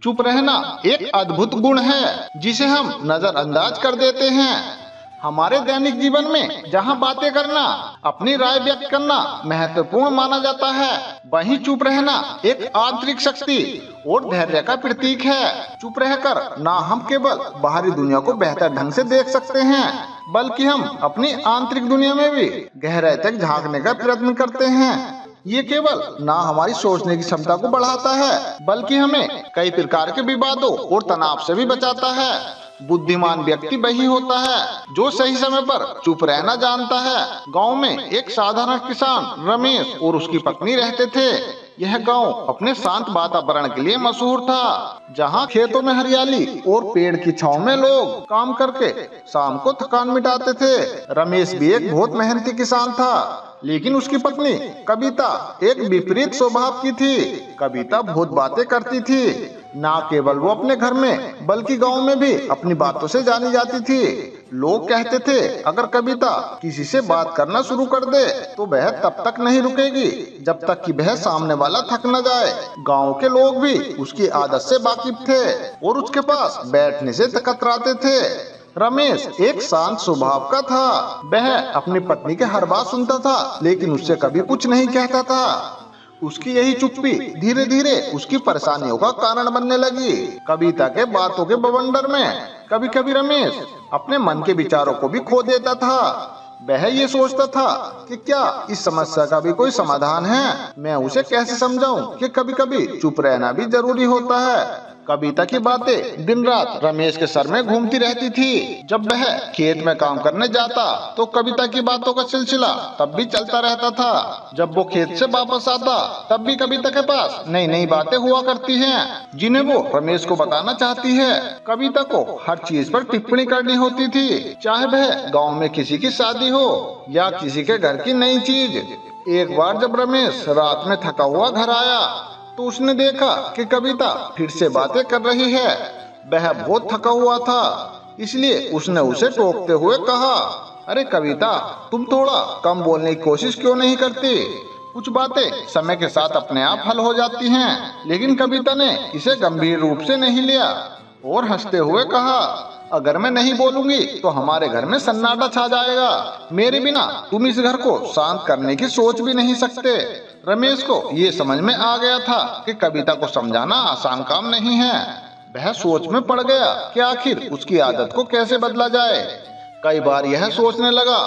चुप रहना एक अद्भुत गुण है जिसे हम नजरअंदाज कर देते हैं। हमारे दैनिक जीवन में जहां बातें करना, अपनी राय व्यक्त करना महत्वपूर्ण माना जाता है, वहीं चुप रहना एक आंतरिक शक्ति और धैर्य का प्रतीक है। चुप रहकर ना हम केवल बाहरी दुनिया को बेहतर ढंग से देख सकते हैं, बल्कि हम अपनी आंतरिक दुनिया में भी गहराई तक झांकने का प्रयत्न करते हैं। ये केवल ना हमारी सोचने की क्षमता को बढ़ाता है, बल्कि हमें कई प्रकार के विवादों और तनाव से भी बचाता है। बुद्धिमान व्यक्ति वही होता है जो सही समय पर चुप रहना जानता है। गांव में एक साधारण किसान रमेश और उसकी पत्नी रहते थे। यह गांव अपने शांत वातावरण के लिए मशहूर था, जहां खेतों में हरियाली और पेड़ की छांव में लोग काम करके शाम को थकान मिटाते थे। रमेश भी एक बहुत मेहनती किसान था, लेकिन उसकी पत्नी कविता एक विपरीत स्वभाव की थी। कविता बहुत बातें करती थी, ना केवल वो अपने घर में बल्कि गांव में भी अपनी बातों से जानी जाती थी। लोग कहते थे अगर कविता किसी से बात करना शुरू कर दे तो वह तब तक नहीं रुकेगी जब तक कि वह सामने वाला थक न जाए। गांव के लोग भी उसकी आदत से वाकिफ थे और उसके पास बैठने से कतराते थे। रमेश एक शांत स्वभाव का था। वह अपनी पत्नी के हर बात सुनता था, लेकिन उससे कभी कुछ नहीं कहता था। उसकी यही चुप्पी धीरे धीरे उसकी परेशानियों का कारण बनने लगी। कविता के बातों के बवंडर में कभी कभी रमेश अपने मन के विचारों को भी खो देता था। वह ये सोचता था कि क्या इस समस्या का भी कोई समाधान है। मैं उसे कैसे समझाऊं कि कभी कभी चुप रहना भी जरूरी होता है। कविता की बातें दिन रात रमेश के सर में घूमती रहती थी। जब वह खेत में काम करने जाता तो कविता की बातों का सिलसिला तब भी चलता रहता था। जब वो खेत से वापस आता तब भी कविता के पास नई नई बातें हुआ करती हैं, जिन्हें वो रमेश को बताना चाहती है। कविता को हर चीज पर टिप्पणी करनी होती थी, चाहे वह गाँव में किसी की शादी हो या किसी के घर की नई चीज। एक बार जब रमेश रात में थका हुआ घर आया तो उसने देखा कि कविता फिर से बातें कर रही है। वह बहुत थका हुआ था, इसलिए उसने उसे टोकते हुए कहा, अरे कविता, तुम थोड़ा कम बोलने की कोशिश क्यों नहीं करती? कुछ बातें समय के साथ अपने आप हल हो जाती हैं। लेकिन कविता ने इसे गंभीर रूप से नहीं लिया और हंसते हुए कहा, अगर मैं नहीं बोलूंगी तो हमारे घर में सन्नाटा छा जाएगा। मेरे बिना तुम इस घर को शांत करने की सोच भी नहीं सकते। रमेश को ये समझ में आ गया था कि कविता को समझाना आसान काम नहीं है। वह सोच में पड़ गया कि आखिर उसकी आदत को कैसे बदला जाए। कई बार यह सोचने लगा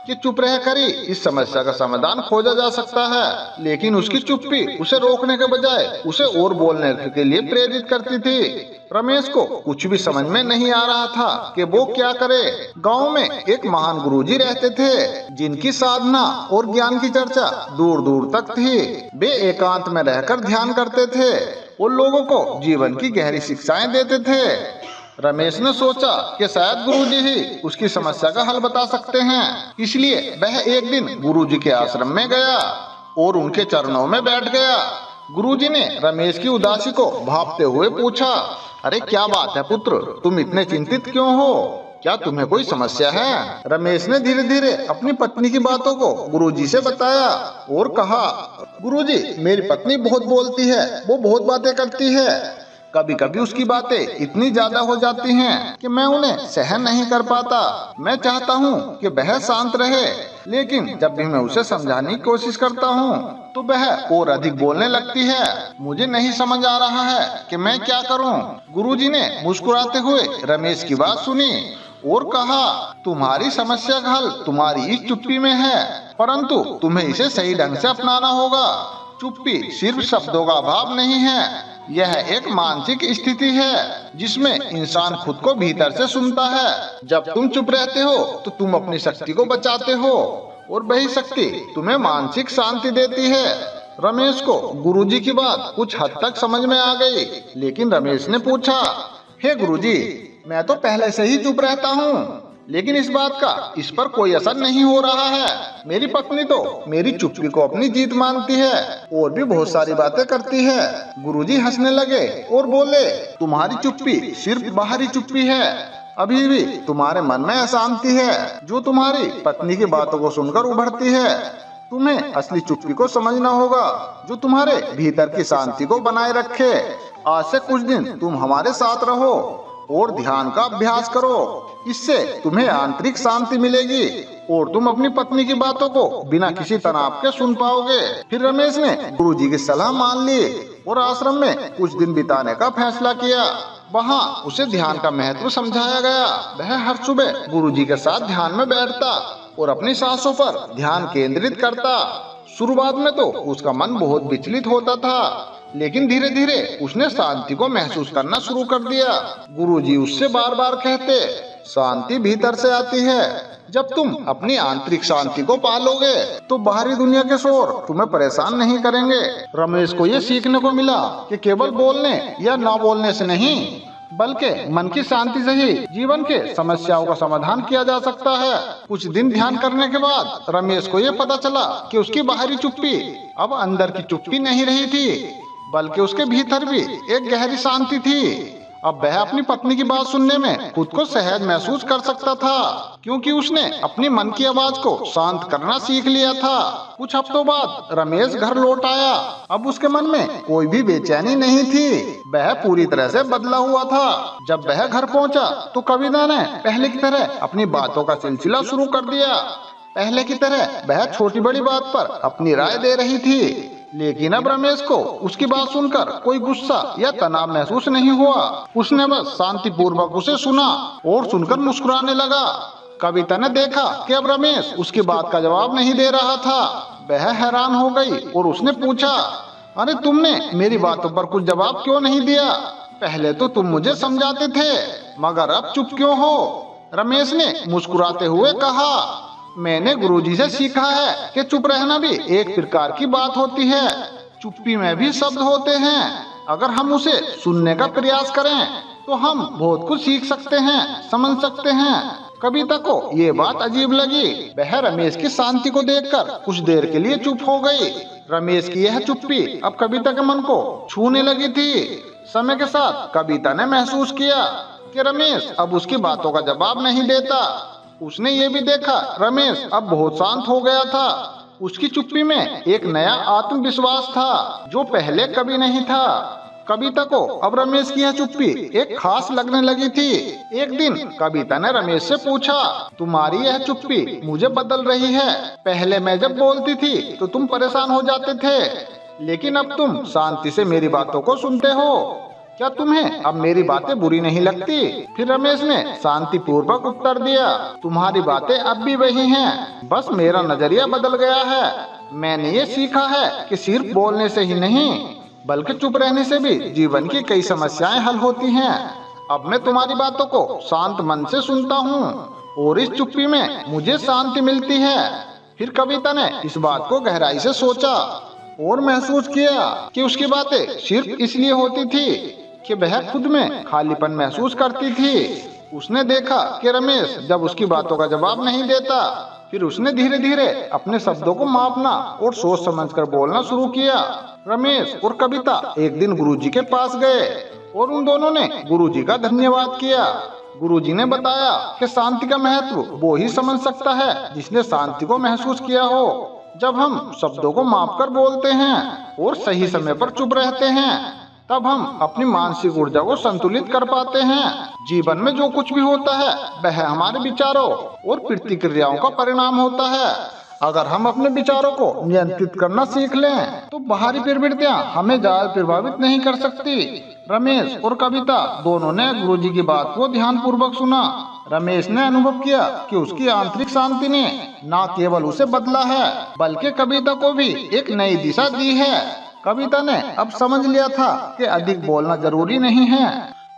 कि चुप रहकर ही इस समस्या का समाधान खोजा जा सकता है, लेकिन उसकी चुप्पी उसे रोकने के बजाय उसे और बोलने के लिए प्रेरित करती थी। रमेश को कुछ भी समझ में नहीं आ रहा था कि वो क्या करे। गांव में एक महान गुरुजी रहते थे, जिनकी साधना और ज्ञान की चर्चा दूर दूर तक थी। वे एकांत में रहकर ध्यान करते थे और लोगों को जीवन की गहरी शिक्षाएं देते थे। रमेश ने सोचा कि शायद गुरुजी ही उसकी समस्या का हल बता सकते हैं, इसलिए वह एक दिन गुरुजी के आश्रम में गया और उनके चरणों में बैठ गया। गुरुजी ने रमेश की उदासी को भांपते हुए पूछा, अरे क्या बात है पुत्र, तुम इतने चिंतित क्यों हो? क्या तुम्हें कोई समस्या है? रमेश ने धीरे धीरे अपनी पत्नी की बातों को गुरुजी से बताया और कहा, गुरुजी, मेरी पत्नी बहुत बोलती है, वो बहुत बातें करती है। कभी कभी उसकी बातें इतनी ज्यादा हो जाती हैं कि मैं उन्हें सहन नहीं कर पाता। मैं चाहता हूँ कि वह शांत रहे, लेकिन जब भी मैं उसे समझाने की कोशिश करता हूँ तो वह और अधिक बोलने लगती है। मुझे नहीं समझ आ रहा है कि मैं क्या करूँ। गुरुजी ने मुस्कुराते हुए रमेश की बात सुनी और कहा, तुम्हारी समस्या का हल तुम्हारी इस चुप्पी में है, परंतु तुम्हें इसे सही ढंग से अपनाना होगा। चुप्पी सिर्फ शब्दों का अभाव नहीं है, यह एक मानसिक स्थिति है जिसमें इंसान खुद को भीतर से सुनता है। जब तुम चुप रहते हो तो तुम अपनी शक्ति को बचाते हो और वही शक्ति तुम्हें मानसिक शांति देती है। रमेश को गुरुजी की बात कुछ हद तक समझ में आ गई, लेकिन रमेश ने पूछा, हे गुरुजी, मैं तो पहले से ही चुप रहता हूँ, लेकिन इस बात का इस पर कोई असर नहीं हो रहा है। मेरी पत्नी तो मेरी चुप्पी को अपनी जीत मानती है और भी बहुत सारी बातें करती है। गुरुजी हंसने लगे और बोले, तुम्हारी चुप्पी सिर्फ बाहरी चुप्पी है, अभी भी तुम्हारे मन में अशांति है जो तुम्हारी पत्नी की बातों को सुनकर उभरती है। तुम्हें असली चुप्पी को समझना होगा, जो तुम्हारे भीतर की शांति को बनाए रखे। आज से कुछ दिन तुम हमारे साथ रहो और ध्यान का अभ्यास करो। इससे तुम्हें आंतरिक शांति मिलेगी और तुम अपनी पत्नी की बातों को बिना किसी तनाव के सुन पाओगे। फिर रमेश ने गुरुजी की सलाह मान ली और आश्रम में कुछ दिन बिताने का फैसला किया। वहाँ उसे ध्यान का महत्व समझाया गया। वह हर सुबह गुरुजी के साथ ध्यान में बैठता और अपनी सांसों पर ध्यान केंद्रित करता। शुरुआत में तो उसका मन बहुत विचलित होता था, लेकिन धीरे धीरे उसने शांति को महसूस करना शुरू कर दिया। गुरुजी उससे बार बार कहते, शांति भीतर से आती है। जब तुम अपनी आंतरिक शांति को पालोगे तो बाहरी दुनिया के शोर तुम्हें परेशान नहीं करेंगे। रमेश को ये सीखने को मिला कि केवल बोलने या ना बोलने से नहीं, बल्कि मन की शांति से ही जीवन के समस्याओं का समाधान किया जा सकता है। कुछ दिन ध्यान करने के बाद रमेश को ये पता चला कि उसकी बाहरी चुप्पी अब अंदर की चुप्पी नहीं रही थी, बल्कि उसके भीतर भी एक गहरी शांति थी। अब वह अपनी पत्नी की बात सुनने में खुद को सहज महसूस कर सकता था, क्योंकि उसने अपनी मन की आवाज को शांत करना सीख लिया था। कुछ हफ्तों बाद रमेश घर लौट आया। अब उसके मन में कोई भी बेचैनी नहीं थी। वह पूरी तरह से बदला हुआ था। जब वह घर पहुंचा तो कविता ने पहले की तरह अपनी बातों का सिलसिला शुरू कर दिया। पहले की तरह वह छोटी बड़ी बात पर अपनी राय दे रही थी, लेकिन अब रमेश को उसकी बात सुनकर कोई गुस्सा या तनाव महसूस नहीं हुआ। उसने बस शांतिपूर्वक उसे सुना और सुनकर मुस्कुराने लगा। कविता ने देखा कि अब रमेश उसकी बात का जवाब नहीं दे रहा था। वह हैरान हो गई और उसने पूछा, अरे तुमने मेरी बातों पर कुछ जवाब क्यों नहीं दिया? पहले तो तुम मुझे समझाते थे, मगर अब चुप क्यों हो? रमेश ने मुस्कुराते हुए कहा, मैंने गुरुजी से सीखा है कि चुप रहना भी एक प्रकार की बात होती है। चुप्पी में भी शब्द होते हैं। अगर हम उसे सुनने का प्रयास करें तो हम बहुत कुछ सीख सकते हैं, समझ सकते हैं। कविता को ये बात अजीब लगी। वह रमेश की शांति को देखकर कुछ देर के लिए चुप हो गई। रमेश की यह चुप्पी अब कविता के मन को छूने लगी थी। समय के साथ कविता ने महसूस किया कि रमेश अब उसकी बातों का जवाब नहीं देता। उसने ये भी देखा रमेश अब बहुत शांत हो गया था। उसकी चुप्पी में एक नया आत्मविश्वास था जो पहले कभी नहीं था। कविता को अब रमेश की यह चुप्पी एक खास लगने लगी थी। एक दिन कविता ने रमेश से पूछा, तुम्हारी यह चुप्पी मुझे बदल रही है। पहले मैं जब बोलती थी तो तुम परेशान हो जाते थे, लेकिन अब तुम शांति से मेरी बातों को सुनते हो। क्या तुम्हें अब मेरी बातें बुरी नहीं लगती? फिर रमेश ने शांतिपूर्वक उत्तर दिया, तुम्हारी बातें अब भी वही हैं, बस मेरा नजरिया बदल गया है। मैंने ये सीखा है कि सिर्फ बोलने से ही नहीं, बल्कि चुप रहने से भी जीवन की कई समस्याएं हल होती हैं। अब मैं तुम्हारी बातों को शांत मन से सुनता हूँ और इस चुप्पी में मुझे शांति मिलती है। फिर कविता ने इस बात को गहराई से सोचा और महसूस किया कि उसकी बातें सिर्फ इसलिए होती थी कि वह खुद में खालीपन महसूस करती थी। उसने देखा कि रमेश जब उसकी बातों का जवाब नहीं देता, फिर उसने धीरे धीरे अपने शब्दों को मापना और सोच समझकर बोलना शुरू किया। रमेश और कविता एक दिन गुरुजी के पास गए और उन दोनों ने गुरुजी का धन्यवाद किया। गुरुजी ने बताया कि शांति का महत्व वो ही समझ सकता है जिसने शांति को महसूस किया हो। जब हम शब्दों को मापकर बोलते हैं और सही समय पर चुप रहते हैं, तब हम अपनी मानसिक ऊर्जा को संतुलित कर पाते हैं। जीवन में जो कुछ भी होता है वह हमारे विचारों और प्रतिक्रियाओं का परिणाम होता है। अगर हम अपने विचारों को नियंत्रित करना सीख लें तो बाहरी प्रवृत्तियां हमें ज्यादा प्रभावित नहीं कर सकती। रमेश और कविता दोनों ने गुरुजी की बात को ध्यान पूर्वक सुना। रमेश ने अनुभव किया कि उसकी आंतरिक शांति ने न केवल उसे बदला है, बल्कि कविता को भी एक नई दिशा दी है। कविता ने अब समझ लिया था कि अधिक बोलना जरूरी नहीं है,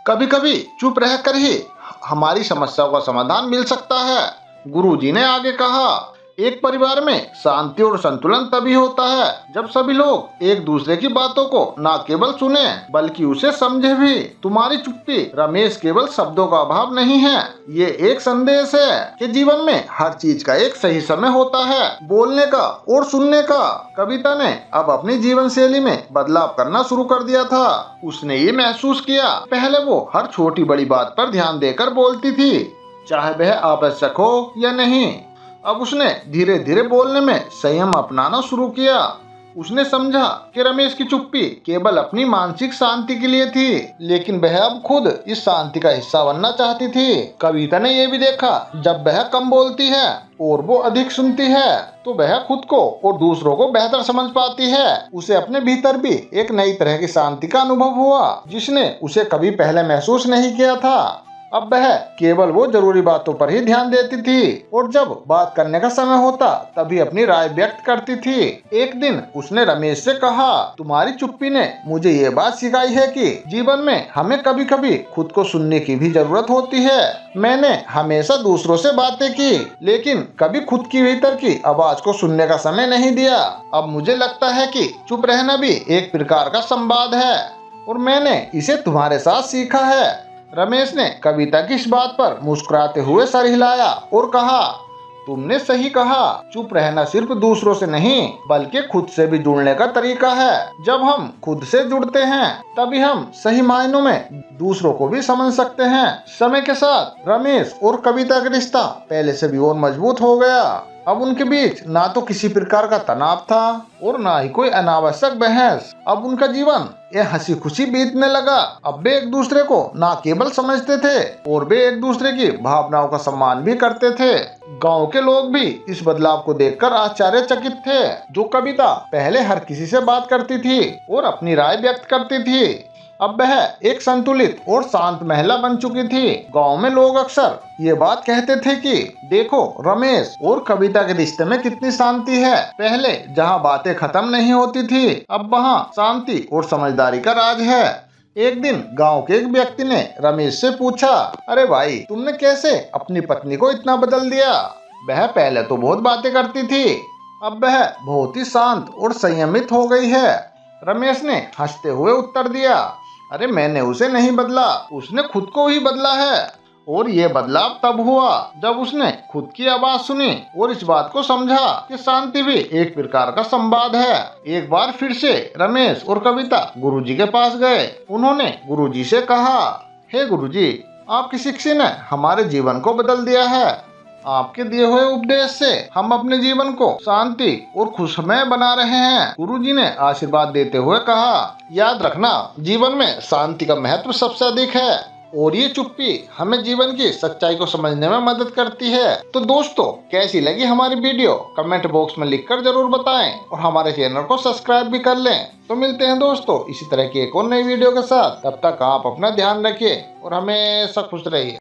कभी कभी चुप रहकर ही हमारी समस्याओं का समाधान मिल सकता है। गुरुजी ने आगे कहा, एक परिवार में शांति और संतुलन तभी होता है जब सभी लोग एक दूसरे की बातों को न केवल सुने बल्कि उसे समझे भी। तुम्हारी चुप्पी रमेश केवल शब्दों का अभाव नहीं है, ये एक संदेश है कि जीवन में हर चीज का एक सही समय होता है, बोलने का और सुनने का। कविता ने अब अपनी जीवन शैली में बदलाव करना शुरू कर दिया था। उसने ये महसूस किया, पहले वो हर छोटी बड़ी बात पर ध्यान देकर बोलती थी, चाहे वह आवश्यक हो या नहीं। अब उसने धीरे धीरे बोलने में संयम अपनाना शुरू किया। उसने समझा कि रमेश की चुप्पी केवल अपनी मानसिक शांति के लिए थी, लेकिन वह अब खुद इस शांति का हिस्सा बनना चाहती थी। कविता ने यह भी देखा, जब वह कम बोलती है और वो अधिक सुनती है तो वह खुद को और दूसरों को बेहतर समझ पाती है। उसे अपने भीतर भी एक नई तरह की शांति का अनुभव हुआ, जिसने उसे कभी पहले महसूस नहीं किया था। अब वह केवल वो जरूरी बातों पर ही ध्यान देती थी और जब बात करने का समय होता तभी अपनी राय व्यक्त करती थी। एक दिन उसने रमेश से कहा, तुम्हारी चुप्पी ने मुझे ये बात सिखाई है कि जीवन में हमें कभी कभी खुद को सुनने की भी जरूरत होती है। मैंने हमेशा दूसरों से बातें की, लेकिन कभी खुद की भीतर की आवाज को सुनने का समय नहीं दिया। अब मुझे लगता है कि चुप रहना भी एक प्रकार का संवाद है और मैंने इसे तुम्हारे साथ सीखा है। रमेश ने कविता की इस बात पर मुस्कुराते हुए सर हिलाया और कहा, तुमने सही कहा, चुप रहना सिर्फ दूसरों से नहीं बल्कि खुद से भी जुड़ने का तरीका है। जब हम खुद से जुड़ते हैं तभी हम सही मायनों में दूसरों को भी समझ सकते हैं। समय के साथ रमेश और कविता का रिश्ता पहले से भी और मजबूत हो गया। अब उनके बीच ना तो किसी प्रकार का तनाव था और ना ही कोई अनावश्यक बहस। अब उनका जीवन ये हंसी खुशी बीतने लगा। अब वे एक दूसरे को ना केवल समझते थे और वे एक दूसरे की भावनाओं का सम्मान भी करते थे। गांव के लोग भी इस बदलाव को देखकर आश्चर्यचकित थे। जो कविता पहले हर किसी से बात करती थी और अपनी राय व्यक्त करती थी, अब वह एक संतुलित और शांत महिला बन चुकी थी। गांव में लोग अक्सर ये बात कहते थे कि देखो रमेश और कविता के रिश्ते में कितनी शांति है। पहले जहां बातें खत्म नहीं होती थी, अब वहां शांति और समझदारी का राज है। एक दिन गांव के एक व्यक्ति ने रमेश से पूछा, अरे भाई, तुमने कैसे अपनी पत्नी को इतना बदल दिया? वह पहले तो बहुत बातें करती थी, अब वह बहुत ही शांत और संयमित हो गई है। रमेश ने हंसते हुए उत्तर दिया, अरे मैंने उसे नहीं बदला, उसने खुद को ही बदला है। और ये बदलाव तब हुआ जब उसने खुद की आवाज सुनी और इस बात को समझा कि शांति भी एक प्रकार का संवाद है। एक बार फिर से रमेश और कविता गुरुजी के पास गए। उन्होंने गुरुजी से कहा, हे गुरुजी, आपकी शिक्षा ने हमारे जीवन को बदल दिया है। आपके दिए हुए उपदेश से हम अपने जीवन को शांति और खुशमय बना रहे हैं। गुरुजी ने आशीर्वाद देते हुए कहा, याद रखना, जीवन में शांति का महत्व सबसे अधिक है और ये चुप्पी हमें जीवन की सच्चाई को समझने में मदद करती है। तो दोस्तों, कैसी लगी हमारी वीडियो कमेंट बॉक्स में लिखकर जरूर बताएं और हमारे चैनल को सब्सक्राइब भी कर लें। तो मिलते हैं दोस्तों इसी तरह की एक और नई वीडियो के साथ। तब तक आप अपना ध्यान रखिए और हमेशा खुश रहिए।